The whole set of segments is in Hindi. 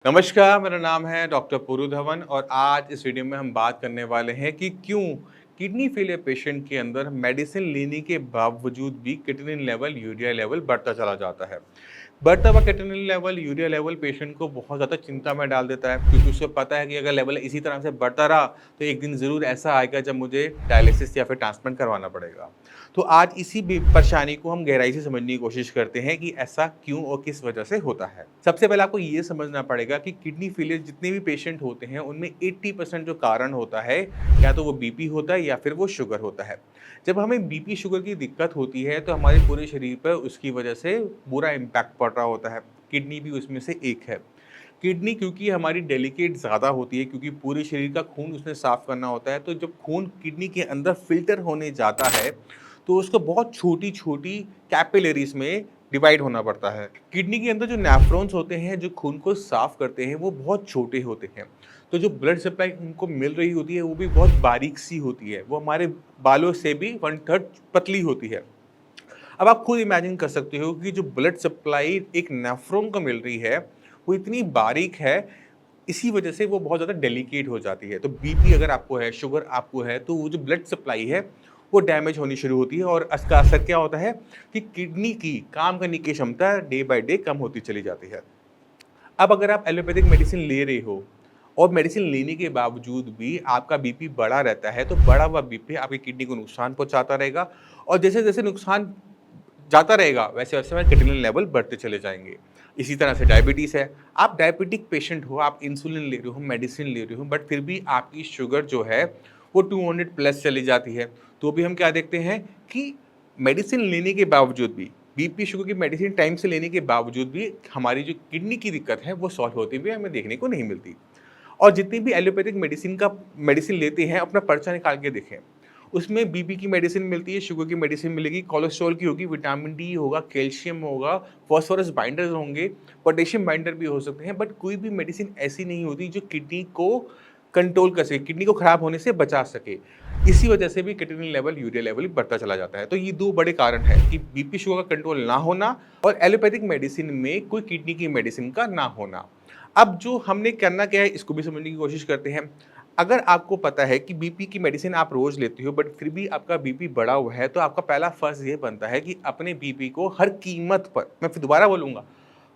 नमस्कार, मेरा नाम है डॉक्टर पुरु धवन और आज इस वीडियो में हम बात करने वाले हैं कि क्यों किडनी फेलियर पेशेंट के अंदर मेडिसिन लेने के बावजूद भी क्रिएटिनिन लेवल, यूरिया लेवल बढ़ता चला जाता है। बढ़ता हुआ creatinine level, urea level patient को बहुत ज़्यादा चिंता में डाल देता है क्योंकि उसे पता है कि अगर लेवल इसी तरह से बढ़ता रहा तो एक दिन ज़रूर ऐसा आएगा जब मुझे डायलिसिस या फिर ट्रांसप्लांट करवाना पड़ेगा। तो आज इसी परेशानी को हम गहराई से समझने की कोशिश करते हैं कि ऐसा क्यों और किस वजह से होता है। सबसे पहले आपको ये समझना पड़ेगा कि किडनी फेलियर जितने भी पेशेंट होते हैं उनमें 80% जो कारण होता है या तो वो बीपी होता है या फिर वो शुगर होता है। जब हमें बीपी शुगर की दिक्कत होती है तो हमारे पूरे शरीर पर उसकी वजह से बुरा इम्पैक्ट पड़ रहा होता है। किडनी भी उसमें से एक है। किडनी क्योंकि हमारी डेलिकेट ज़्यादा होती है क्योंकि पूरे शरीर का खून उसने साफ़ करना होता है, तो जब खून किडनी के अंदर फ़िल्टर होने जाता है तो उसको बहुत छोटी-छोटी कैपिलरीज़ में डिवाइड होना पड़ता है। किडनी के अंदर जो नेफ्रॉन्स होते हैं, जो खून को साफ़ करते हैं, वो बहुत छोटे होते हैं। तो जो ब्लड सप्लाई उनको मिल रही होती है, वो भी बहुत बारीक-सी होती है। वो हमारे बालों से भी 1/3 पतली होती है। अब आप खुद इमेजिन कर सकते हो कि जो ब्लड सप्लाई एक नेफ्रॉन को मिल रही है, वो इतनी बारीक है, इसी वजह से वो बहुत ज़्यादा डेलिकेट हो जाती है। तो बीपी अगर आपको है, शुगर आपको है, तो वो जो ब्लड सप्लाई है, वो डैमेज होनी शुरू होती है और इसका असर क्या होता है कि किडनी की काम करने की क्षमता डे बाय डे कम होती चली जाती है। अब अगर आप एलोपैथिक मेडिसिन ले रहे हो और मेडिसिन लेने के बावजूद भी आपका बीपी बढ़ा रहता है, तो बढ़ा हुआ बीपी आपकी किडनी को नुकसान पहुँचाता रहेगा और जैसे-जैसे नुकसान जाता रहेगा, वैसे-वैसे हमारे क्रिएटिनिन लेवल बढ़ते चले जाएँगे। इसी तरह से डायबिटीज़ है, आप डायबिटिक पेशेंट हो, आप इंसुलिन ले रहे हो, मेडिसिन ले रहे हो, बट फिर भी आपकी शुगर जो है, वो 200 प्लस चली जाती है। तो भी हम क्या देखते हैं कि मेडिसिन लेने के बावजूद भी, बीपी, शुगर की मेडिसिन टाइम से लेने के बावजूद भी हमारी जो किडनी की दिक्कत है, वो सॉल्व होती हुई हमें देखने को नहीं मिलती। और जितनी भी एलोपैथिक मेडिसिन लेते हैं, अपना पर्चा निकाल के देखें। उसमें बीपी की मेडिसिन मिलती है, शुगर की मेडिसिन मिलेगी, कोलेस्ट्रॉल की होगी, विटामिन डी होगा, कैल्शियम होगा, फास्फोरस बाइंडर्स होंगे, पोटेशियम बाइंडर भी हो सकते हैं, बट कोई भी मेडिसिन ऐसी नहीं होती जो किडनी को कंट्रोल कर सके, किडनी को खराब होने से बचा सके। इसी वजह से भी क्रिएटिनिन लेवल, यूरिया लेवल भी बढ़ता चला जाता है। तो ये 2 बड़े कारण हैं कि बीपी, शुगर का कंट्रोल ना होना और एलोपैथिक मेडिसिन में कोई किडनी की मेडिसिन का ना होना। अब जो हमने करना क्या है, इसको भी समझने की कोशिश करते हैं। अगर आपको पता है कि बीपी की मेडिसिन आप रोज़ लेते हो बट फिर भी आपका बीपी बढ़ा हुआ है, तो आपका पहला फ़र्ज़ ये बनता है कि अपने बीपी को हर कीमत पर, मैं फिर दोबारा बोलूँगा,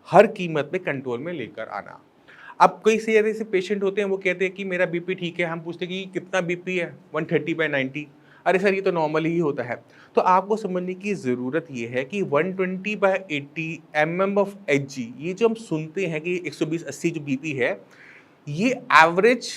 हर कीमत पे कंट्रोल में लेकर आना। अब कई से ऐसे पेशेंट होते हैं, वो कहते हैं कि मेरा बीपी ठीक है, हम पूछते हैं कि कितना बीपी है? 130/90। अरे सर, ये तो नॉर्मल ही होता है। तो आपको समझने की ज़रूरत ये है कि 120/80 एमएम ऑफ एचजी, ये जो हम सुनते हैं कि 120/80 जो बीपी है, ये एवरेज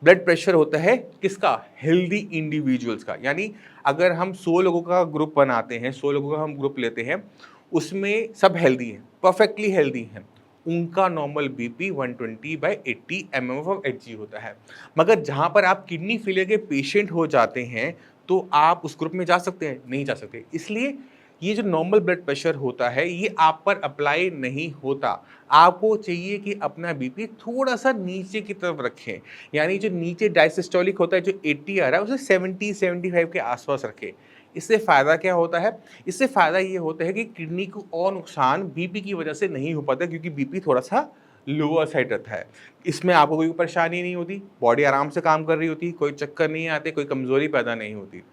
ब्लड प्रेशर होता है किसका? हेल्दी इंडिविजुअल्स का। यानी अगर हम 100 लोगों का ग्रुप बनाते हैं, 100 लोगों का हम ग्रुप लेते हैं, उसमें सब हेल्दी हैं, परफेक्टली हेल्दी हैं। उनका normal BP 120/80 MM of Hg होता है। मगर जहाँ पर आप किडनी फेलियर के पेशेंट हो जाते हैं, तो आप उस ग्रुप में जा सकते हैं? नहीं जा सकते। इसलिए ये जो नॉर्मल ब्लड प्रेशर होता है, ये आप पर अप्लाई नहीं होता। आपको चाहिए कि अपना बीपी थोड़ा-सा नीचे की तरफ रखें। यानी जो नीचे डायसिस्टोलिक होता है, जो 80 आ रहा है, उसे 70-75 के आस-पास रखें। इससे फ़ायदा क्या होता है? इससे फ़ायदा ये होता है कि किडनी को और नुकसान बीपी की वजह से नहीं हो पाता क्योंकि बीपी थोड़ा-सा लोअर साइड रहता है। इसमें आपको कोई परेशानी नहीं होती, बॉडी आराम से काम कर रही होती है, कोई चक्कर नहीं आते, कोई कमज़ोरी पैदा नहीं होती।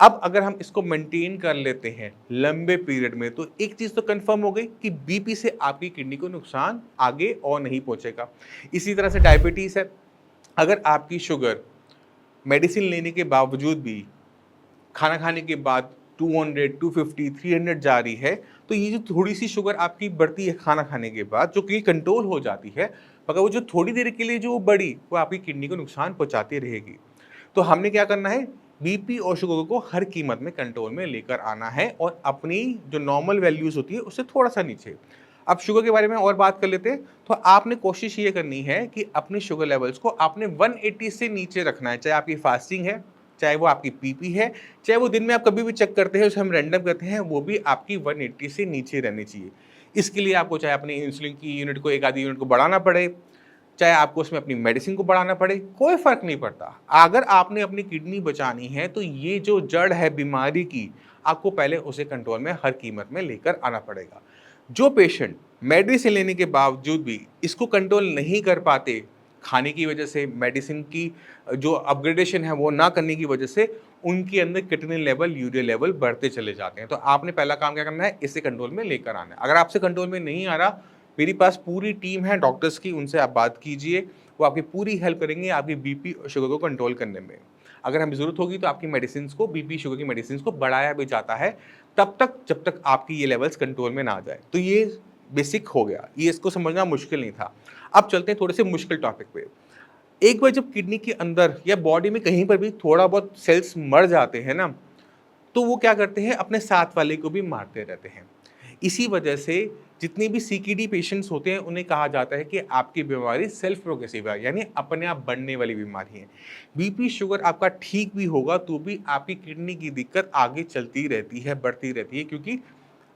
अब अगर हम इसको मेंटेन कर लेते हैं लंबे पीरियड में, तो एक चीज़ तो कंफर्म हो गई कि बीपी से आपकी किडनी को नुकसान आगे और नहीं पहुंचेगा। इसी तरह से डायबिटीज़ है। अगर आपकी शुगर मेडिसिन लेने के बावजूद भी खाना खाने के बाद 200, 250, 300 जा रही है, तो ये जो थोड़ी-सी शुगर आपकी बढ़ती है खाना खाने के बाद, जो कि कंट्रोल हो जाती है, मगर वो जो थोड़ी देर के लिए जो बढ़ी, वो आपकी किडनी को नुकसान पहुँचाती रहेगी। तो हमने क्या करना है? बीपी और शुगर को हर कीमत में कंट्रोल में लेकर आना है और अपनी जो नॉर्मल वैल्यूज़ होती है, उससे थोड़ा-सा नीचे। अब शुगर के बारे में और बात कर लेते हैं, तो आपने कोशिश ये करनी है कि अपनी शुगर लेवल्स को आपने 180 से नीचे रखना है, चाहे आपकी फास्टिंग है, चाहे वो आपकी पीपी है, चाहे वो दिन में आप कभी भी चेक करते हैं, उसे हम रैंडम करते हैं, वो भी आपकी 180 से नीचे रहनी चाहिए। इसके लिए आपको चाहे अपनी इंसुलिन की यूनिट को 1 आधी यूनिट को बढ़ाना पड़े, चाहे आपको उसमें अपनी मेडिसिन को बढ़ाना पड़े, कोई फ़र्क नहीं पड़ता। अगर आपने अपनी किडनी बचानी है, तो ये जो जड़ है बीमारी की, आपको पहले उसे कंट्रोल में हर कीमत में लेकर आना पड़ेगा। जो पेशेंट मेडिसिन लेने के बावजूद भी इसको कंट्रोल नहीं कर पाते, खाने की वजह से, मेडिसिन की जो अपग्रेडेशन है वो ना करने की वजह से उनके अंदर क्रिएटिनिन लेवल, यूरिया लेवल बढ़ते चले जाते हैं। तो आपने पहला काम क्या करना है, इसे कंट्रोल में लेकर आना है। अगर आपसे कंट्रोल में नहीं आ रहा, मेरे पास पूरी टीम है डॉक्टर्स की, उनसे आप बात कीजिए, वो आपकी पूरी हेल्प करेंगे आपकी बीपी और शुगर को कंट्रोल करने में। अगर हमें ज़रूरत होगी तो आपकी मेडिसिन को, बीपी शुगर की मेडिसिन को बढ़ाया भी जाता है, तब तक जब तक आपकी ये लेवल्स कंट्रोल में ना आ जाए। तो ये बेसिक हो गया, ये इसको समझना मुश्किल नहीं था। अब चलते हैं थोड़े से मुश्किल टॉपिक पे। एक बार जब किडनी के अंदर या बॉडी में कहीं पर भी थोड़ा बहुत सेल्स मर जाते हैं ना, तो वो क्या करते हैं, अपने साथ वाले को भी मारते रहते हैं। इसी वजह से जितने भी सीकेडी पेशेंट्स होते हैं उन्हें कहा जाता है कि आपकी बीमारी सेल्फ प्रोग्रेसिव है, यानी अपने आप बढ़ने वाली बीमारी है। बीपी शुगर आपका ठीक भी होगा तो भी आपकी किडनी की दिक्कत आगे चलती रहती है, बढ़ती रहती है, क्योंकि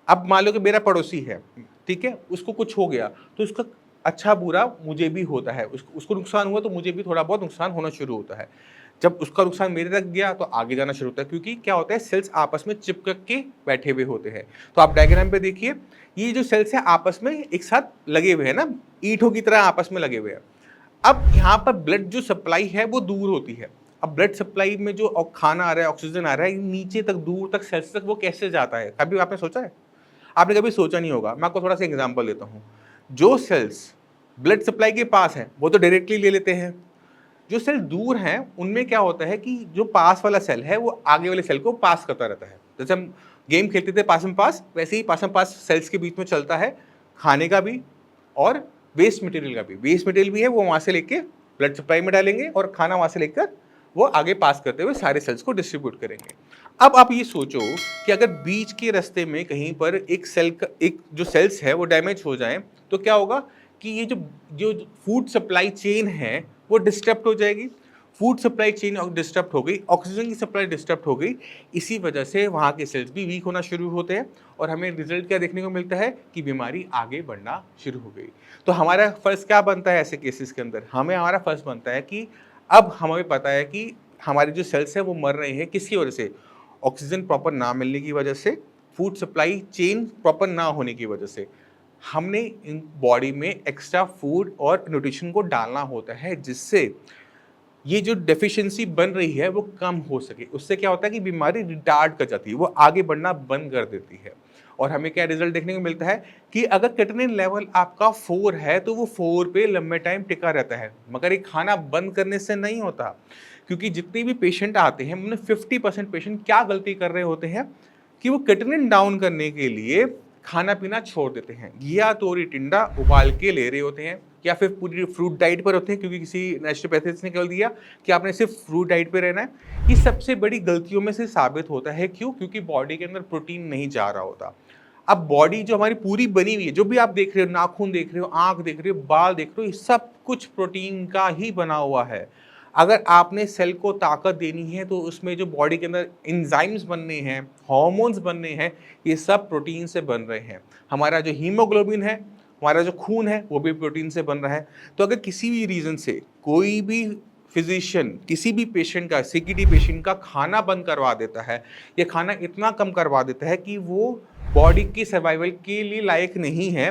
अब मान लो कि मेरा पड़ोसी है, ठीक है, उसको कुछ हो गया तो उसका अच्छा बुरा मुझे भी होता है, उसको नुकसान हुआ तो मुझे भी थोड़ा बहुत नुकसान होना शुरू होता है। जब उसका नुकसान मेरे तक गया तो आगे जाना शुरू होता है, क्योंकि क्या होता है, सेल्स आपस में चिपक के बैठे हुए होते हैं। तो आप डायग्राम पे देखिए, ये जो सेल्स है आपस में एक साथ लगे हुए हैं ना, ईंटों की तरह आपस में लगे हुए हैं। अब यहाँ पर ब्लड जो सप्लाई है वो दूर होती है। अब ब्लड सप्लाई में जो खाना आ रहा है, ऑक्सीजन आ रहा है, नीचे तक, दूर तक, सेल्स तक वो कैसे जाता है, कभी आपने सोचा है? आपने कभी सोचा नहीं होगा। मैं आपको थोड़ा सा एग्जांपल देता हूँ। जो सेल्स ब्लड सप्लाई के पास हैं वो तो डायरेक्टली ले लेते हैं। जो सेल दूर हैं उनमें क्या होता है कि जो पास वाला सेल है वो आगे वाले सेल को पास करता रहता है। जैसे हम गेम खेलते थे पास में पास, वैसे ही पास में पास सेल्स के बीच में चलता है, खाने का भी और वेस्ट मटेरियल का भी। वेस्ट मटेरियल भी है वो वहाँ से लेके ब्लड सप्लाई में डालेंगे और खाना वहाँ से लेकर वो आगे पास करते हुए सारे सेल्स को डिस्ट्रीब्यूट करेंगे। अब आप ये सोचो कि अगर बीच के रास्ते में कहीं पर एक सेल का, एक जो सेल्स है वो डैमेज हो जाए तो क्या होगा कि ये जो जो फूड सप्लाई चेन है वो डिस्टर्ब हो जाएगी। फूड सप्लाई चेन डिस्टर्ब हो गई, ऑक्सीजन की सप्लाई डिस्टर्ब हो गई, इसी वजह से वहाँ के सेल्स भी वीक होना शुरू होते हैं और हमें रिजल्ट क्या देखने को मिलता है कि बीमारी आगे बढ़ना शुरू हो गई। तो हमारा फ़र्ज़ क्या बनता है ऐसे केसेस के अंदर? हमारा फ़र्ज़ बनता है कि अब हमें पता है कि हमारे जो सेल्स हैं वो मर रहे हैं, किसकी वजह से? ऑक्सीजन प्रॉपर ना मिलने की वजह से, फूड सप्लाई चेन प्रॉपर ना होने की वजह से। हमने इन बॉडी में एक्स्ट्रा फूड और न्यूट्रिशन को डालना होता है, जिससे ये जो डेफिशिएंसी बन रही है वो कम हो सके। उससे क्या होता है कि बीमारी रिटार्ड कर जाती है, वो आगे बढ़ना बंद कर देती है। और हमें क्या रिजल्ट देखने को मिलता है कि अगर क्रिएटिनिन लेवल आपका 4 है तो वो 4 पे लंबे टाइम टिका रहता है, मगर ये खाना बंद करने से नहीं होता। क्योंकि जितने भी पेशेंट आते हैं उनमें 50% पेशेंट क्या गलती कर रहे होते हैं कि वो क्रिएटिनिन डाउन करने के लिए खाना पीना छोड़ देते हैं, या तोरी टिंडा उबाल के ले रहे होते हैं, या फिर पूरी फ्रूट डाइट पर होते हैं, क्योंकि किसी नेचुरोपैथिस्ट ने कह दिया कि आपने सिर्फ फ्रूट डाइट पे रहना है। ये सबसे बड़ी गलतियों में से साबित होता है। क्यों? क्योंकि बॉडी के अंदर प्रोटीन नहीं जा रहा होता। अब बॉडी जो हमारी पूरी बनी हुई है, जो भी आप देख रहे हो, नाखून देख रहे हो, आंख देख रहे हो, बाल देख रहे हो, ये सब कुछ प्रोटीन का ही बना हुआ है। अगर आपने सेल को ताकत देनी है तो उसमें जो बॉडी के अंदर एंजाइम्स बनने हैं, हार्मोन्स बनने हैं, ये सब प्रोटीन से बन रहे हैं। हमारा जो हीमोग्लोबिन है, हमारा जो खून है, वो भी प्रोटीन से बन रहा है। तो अगर किसी भी रीज़न से कोई भी फिजिशियन किसी भी पेशेंट का, सीकेडी पेशेंट का खाना बंद करवा देता है या खाना इतना कम करवा देता है कि वो बॉडी की सर्वाइवल के लिए लायक नहीं है,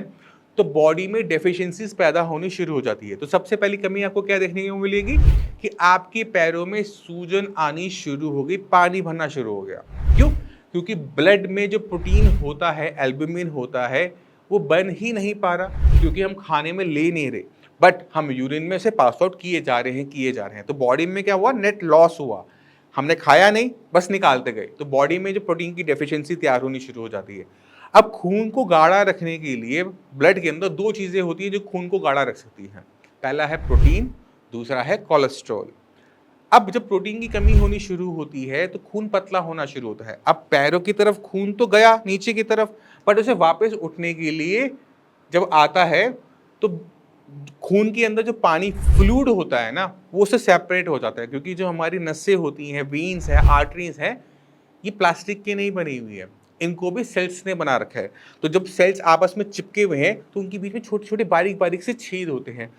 तो बॉडी में डेफिशिएंसीज पैदा होनी शुरू हो जाती है। तो सबसे पहली कमी आपको क्या देखने को मिलेगी कि आपके पैरों में सूजन आनी शुरू हो गई, पानी भरना शुरू हो गया। क्यों? क्योंकि ब्लड में जो प्रोटीन होता है, एल्बुमिन होता है, वो बन ही नहीं पा रहा, क्योंकि हम खाने में ले नहीं रहे, बट हम यूरिन में से पास आउट किए जा रहे हैं। तो बॉडी में क्या हुआ? नेट लॉस हुआ। हमने खाया नहीं, बस निकालते गए, तो बॉडी में जो प्रोटीन की डेफिशिएंसी तैयार होनी शुरू हो जाती है। अब खून को गाढ़ा रखने के लिए ब्लड के अंदर दो चीज़ें होती हैं जो खून को गाढ़ा रख सकती हैं। पहला है प्रोटीन, दूसरा है कोलेस्ट्रॉल। अब जब प्रोटीन की कमी होनी शुरू होती है तो खून पतला होना शुरू होता है। अब पैरों की तरफ खून तो गया नीचे की तरफ, बट उसे वापस उठने के लिए जब आता है तो खून के अंदर जो पानी फ्लूइड होता है ना, वो उससे सेपरेट हो जाता है, क्योंकि जो हमारी नसें होती हैं, वेन्स है, आर्टरीज हैं, ये प्लास्टिक की नहीं बनी हुई है, इनको भी सेल्स ने बना रखा है। तो जब सेल्स आपस में चिपके हुए हैं तो उनके बीच में छोटे छोटे बारीक बारीक से छेद होते हैं,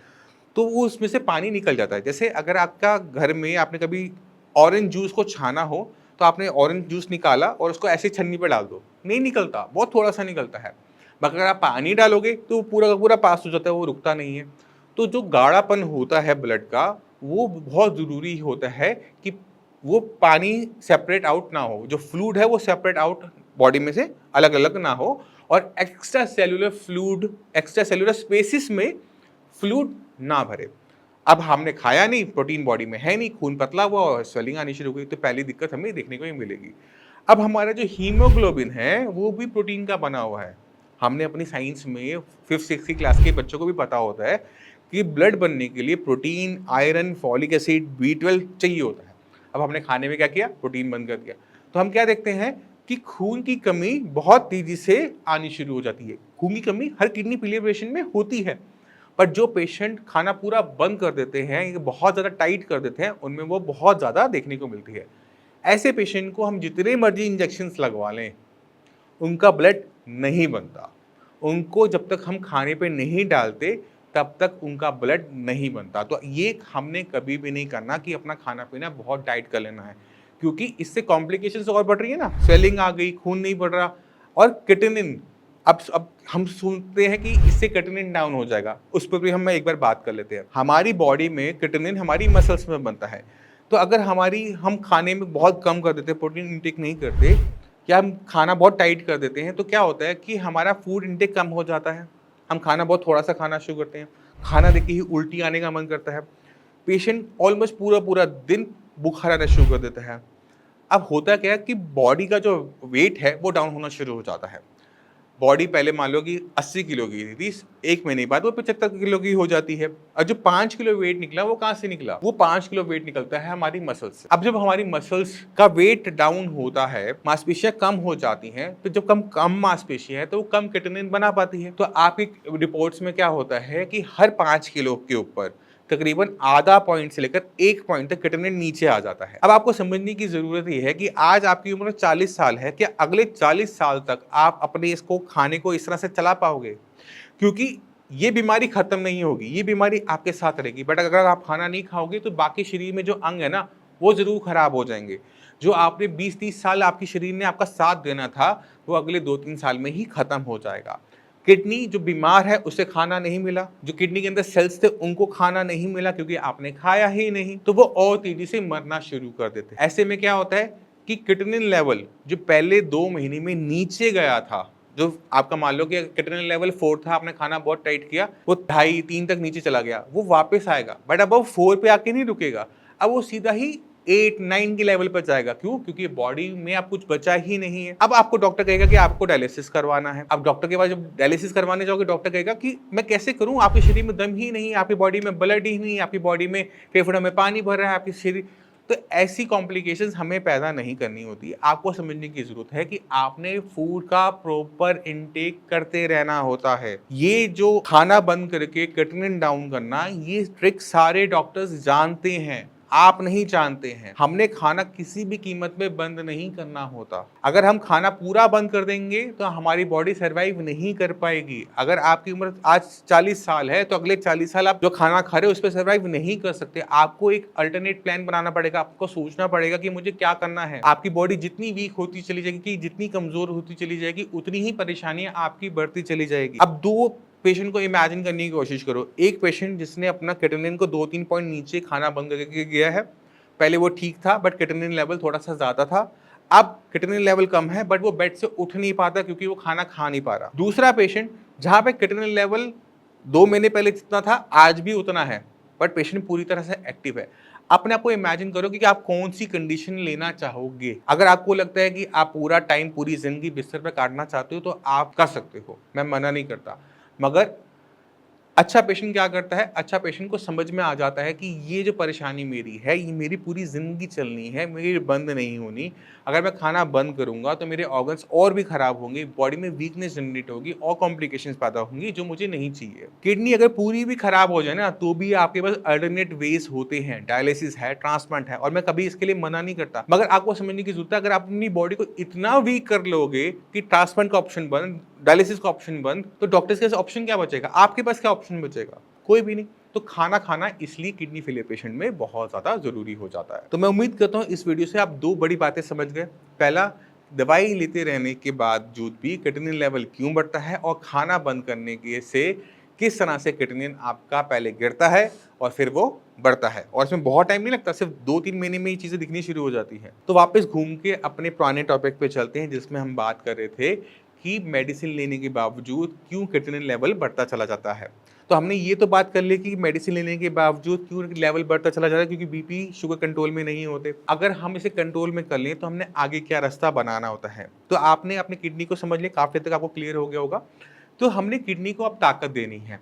तो वो उसमें से पानी निकल जाता है। जैसे अगर आपका घर में आपने कभी ऑरेंज जूस को छाना हो, तो आपने ऑरेंज जूस निकाला और उसको ऐसे छन्नी पर डाल दो, नहीं निकलता, बहुत थोड़ा सा निकलता है। अगर आप पानी डालोगे तो वो पूरा का पूरा पास हो जाता है, वो रुकता नहीं है। तो जो गाढ़ापन होता है ब्लड का, वो बहुत ज़रूरी होता है कि वो पानी सेपरेट आउट ना हो, जो फ्लूइड है वो सेपरेट आउट बॉडी में से अलग-अलग ना हो, और extra cellular fluid, extra cellular spaces में फ्लूइड ना भरे। अब हमने खाया नहीं, प्रोटीन बॉडी में है नहीं, खून पतला हुआ और स्वेलिंग आनी शुरू हो गई, तो पहली दिक्कत हमें देखने को ही मिलेगी। अब हमारा जो हीमोग्लोबिन है, वो भी प्रोटीन का बना हुआ है। हमने अपनी साइंस में 5th-6th क्लास के बच्चों को भी पता होता है कि ब्लड बनने के लिए protein, iron, folic acid, B12 चाहिए होता है। अब हमने खाने में क्या किया? प्रोटीन बंद कर दिया। तो हम क्या देखते हैं कि खून की कमी बहुत तेज़ी से आनी शुरू हो जाती है। खून की कमी हर किडनी फेलियर पेशेंट में होती है। पर जो पेशेंट खाना पूरा बंद कर देते हैं, ये बहुत ज़्यादा टाइट कर देते हैं, उनमें वो बहुत ज़्यादा देखने को मिलती है। ऐसे पेशेंट को हम जितने मर्जी इंजेक्शंस लगवा लें, उनका ब्लड नहीं बनता। उनको जब तक हम खाने पे नहीं डालते, तब तक उनका ब्लड नहीं बनता। तो ये हमने कभी भी नहीं करना कि अपना खाना-पीना बहुत डाइट कर लेना है, क्योंकि इससे कॉम्प्लिकेशंस और बढ़ रही है ना, स्वेलिंग आ गई, खून नहीं बढ़ रहा, और क्रिएटिनिन, अब हम सुनते हैं कि इससे क्रिएटिनिन डाउन हो जाएगा, उस पर भी हम एक बार बात कर लेते हैं। हमारी बॉडी में क्रिएटिनिन हमारी मसल्स में बनता है, तो अगर हम खाने में बहुत कम कर देते हैं, प्रोटीन इंटेक नहीं करते, या हम खाना बहुत टाइट कर देते हैं, तो क्या होता है कि हमारा फूड इंटेक कम हो जाता है। हम खाना बहुत थोड़ा-सा खाना शुरू करते हैं, खाना देख के ही उल्टी आने का मन करता है। पेशेंट ऑलमोस्ट पूरा-पूरा दिन बुखार आना शुरू कर देता है। अब होता क्या है कि बॉडी का जो वेट है, वो डाउन होना शुरू हो जाता है। बॉडी पहले मान लो कि 80 किलो की थी, 1 महीने बाद वो 75 किलो की हो जाती है, और जो 5 किलो वेट निकला वो कहाँ से निकला? वो 5 किलो वेट निकलता है हमारी मसल्स से। अब जब हमारी मसल्स का वेट डाउन होता है, मांसपेशियां कम हो जाती हैं, तो जब कम मांसपेशियां हैं तो वो कम क्रिएटिनिन बना पाती है। तो आपकी रिपोर्ट्स में क्या होता है कि हर 5 किलो के ऊपर तकरीबन आधा पॉइंट से लेकर 1 पॉइंट तक क्रिएटिनिन नीचे आ जाता है। अब आपको समझने की जरूरत यह है कि आज आपकी उम्र 40 साल है, क्या अगले 40 साल तक आप अपने इसको खाने को इस तरह से चला पाओगे? क्योंकि ये बीमारी खत्म नहीं होगी, ये बीमारी आपके साथ रहेगी, बट अगर आप खाना नहीं खाओगे तो बाकी शरीर में जो अंग है ना, वो जरूर खराब हो जाएंगे। जो आपने 20-30 साल आपके शरीर ने आपका साथ देना था, वो अगले 2-3 साल में ही खत्म हो जाएगा। किडनी जो बीमार है उसे खाना नहीं मिला, जो किडनी के अंदर सेल्स थे उनको खाना नहीं मिला क्योंकि आपने खाया ही नहीं, तो वो और तेजी से मरना शुरू कर देते हैं। ऐसे में क्या होता है कि क्रिएटिनिन लेवल जो पहले 2 महीने में नीचे गया था, जो आपका मान लो कि क्रिएटिनिन लेवल 4 था, आपने खाना बहुत टाइट किया, वो 2.5-3 तक नीचे चला गया, वो वापस आएगा, बट अब वो 4 पे आके नहीं रुकेगा, अब वो सीधा ही 8-9 के लेवल पर जाएगा। क्यों? क्योंकि बॉडी में अब कुछ बचा ही नहीं है। अब आपको डॉक्टर कहेगा कि आपको डायलिसिस करवाना है। अब डॉक्टर के पास जब डायलिसिस करवाने जाओगे, डॉक्टर कहेगा कि मैं कैसे करूं, आपके शरीर में दम ही नहीं, आपकी बॉडी में ब्लड ही नहीं, आपकी बॉडी में फेफड़ों में पानी भर रहा है, आपके शरीर। तो ऐसी कॉम्प्लिकेशंस हमें पैदा नहीं करनी होती। आपको समझने की जरूरत है कि आपने फूड का प्रॉपर इनटेक करते रहना होता है। ये जो खाना बंद करके क्रिएटिनिन डाउन करना, ये ट्रिक सारे डॉक्टर्स जानते हैं, आप नहीं जानते हैं। हमने खाना किसी भी कीमत में बंद नहीं करना होता। अगर हम खाना पूरा बंद कर देंगे तो हमारी बॉडी सर्वाइव नहीं कर पाएगी। अगर आपकी उम्र आज 40 साल है तो अगले 40 साल आप जो खाना खा रहे हो उस पर सर्वाइव नहीं कर सकते। आपको एक अल्टरनेट प्लान बनाना पड़ेगा, आपको सोचना पड़ेगा कि मुझे क्या करना है। आपकी बॉडी जितनी वीक होती चली जाएगी, जितनी कमजोर होती चली जाएगी, उतनी ही परेशानियां आपकी बढ़ती चली जाएगी। अब दो पेशेंट को इमेजिन करने की कोशिश करो। एक पेशेंट जिसने अपना क्रिएटिनिन को 2-3 पॉइंट नीचे खाना बंद करके गया है, पहले वो ठीक था बट क्रिएटिनिन लेवल थोड़ा सा ज़्यादा था। अब क्रिएटिनिन लेवल कम है बट वो बेड से उठ नहीं पाता क्योंकि वो खाना खा नहीं पा रहा। दूसरा पेशेंट जहाँ पे क्रिएटिनिन लेवल 2 महीने पहले जितना था आज भी उतना है, बट पेशेंट पूरी तरह से एक्टिव है। अपने आप को इमेजिन करो कि आप कौन सी कंडीशन लेना चाहोगे। अगर आपको लगता है कि आप पूरा टाइम, पूरी जिंदगी बिस्तर पर काटना चाहते हो तो आप कर सकते हो, मैं मना नहीं करता। मगर अच्छा पेशेंट क्या करता है, अच्छा पेशेंट को समझ में आ जाता है कि ये जो परेशानी मेरी है, ये मेरी पूरी ज़िंदगी चलनी है, मेरी बंद नहीं होनी। अगर मैं खाना बंद करूँगा तो मेरे ऑर्गन्स और भी ख़राब होंगे, बॉडी में वीकनेस जनरेट होगी और कॉम्प्लिकेशंस पैदा होंगी जो मुझे नहीं चाहिए। किडनी अगर पूरी भी ख़राब हो जाए ना, तो भी आपके पास अल्टरनेट वेज होते हैं, डायलिसिस है, ट्रांसप्लांट है, और मैं कभी इसके लिए मना नहीं करता। मगर आपको समझने की ज़रूरत है, अगर आप अपनी बॉडी को इतना वीक कर लोगे कि ट्रांसप्लांट का ऑप्शन बंद, डायलिसिस का ऑप्शन बंद, तो डॉक्टर्स के पास ऑप्शन क्या बचेगा? आपके पास क्या ऑप्शन बचेगा? कोई भी नहीं। तो खाना खाना इसलिए किडनी फेलियर पेशेंट में बहुत ज़्यादा ज़रूरी हो जाता है। तो मैं उम्मीद करता हूँ इस वीडियो से आप 2 बड़ी बातें समझ गए। पहला, दवाई लेते रहने के बावजूद भी क्रिएटिनिन लेवल क्यों बढ़ता है और खाना बंद करने के से किस तरह से क्रिएटिनिन आपका पहले गिरता है और फिर वो बढ़ता है, और इसमें बहुत टाइम नहीं लगता, सिर्फ 2-3 महीने में ये चीज़ें दिखनी शुरू हो जाती हैं। तो वापस घूम के अपने पुराने टॉपिक पे चलते हैं जिसमें हम बात कर रहे थे कि मेडिसिन लेने के बावजूद क्यों क्रिएटिनिन लेवल बढ़ता चला जाता है। तो हमने ये तो बात कर ली कि मेडिसिन लेने के बावजूद क्यों लेवल बढ़ता चला जा रहा है, क्योंकि बीपी शुगर कंट्रोल में नहीं होते। अगर हम इसे कंट्रोल में कर लें तो हमने आगे क्या रास्ता बनाना होता है। तो आपने अपनी किडनी को समझ लिया, काफ़ी हद तक आपको क्लियर हो गया होगा। तो हमने किडनी को अब ताकत देनी है,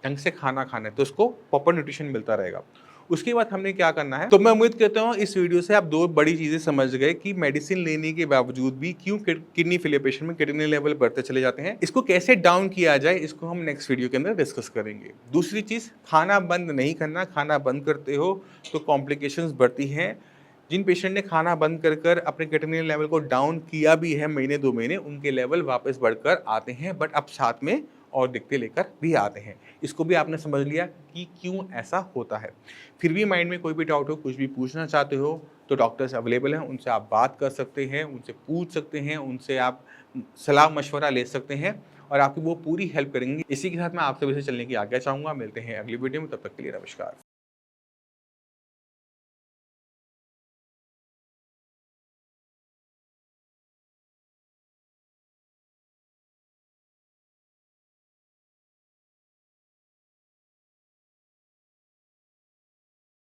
ढंग से खाना खाना है, तो उसको प्रॉपर न्यूट्रिशन मिलता रहेगा। उसके बाद हमने क्या करना है, तो मैं उम्मीद करता हूँ इस वीडियो से आप 2 बड़ी चीज़ें समझ गए कि मेडिसिन लेने के बावजूद भी क्यों किडनी फेलियर पेशेंट में क्रिएटिनिन लेवल बढ़ते चले जाते हैं। इसको कैसे डाउन किया जाए, इसको हम नेक्स्ट वीडियो के अंदर डिस्कस करेंगे। दूसरी चीज़, खाना बंद नहीं करना, खाना बंद करते हो तो कॉम्प्लिकेशंस बढ़ती हैं। जिन पेशेंट ने खाना बंद कर अपने क्रिएटिनिन लेवल को डाउन किया भी है महीने 2 महीने, उनके लेवल वापस बढ़कर आते हैं, बट अब साथ में और दिक्कतें लेकर भी आते हैं। इसको भी आपने समझ लिया कि क्यों ऐसा होता है। फिर भी माइंड में कोई भी डाउट हो, कुछ भी पूछना चाहते हो, तो डॉक्टर्स अवेलेबल हैं, उनसे आप बात कर सकते हैं, उनसे पूछ सकते हैं, उनसे आप सलाह-मशवरा ले सकते हैं और आपकी वो पूरी हेल्प करेंगे। इसी के साथ मैं आपसे वैसे चलने की आज्ञा चाहूँगा। मिलते हैं अगली वीडियो में, तब तक के लिए नमस्कार।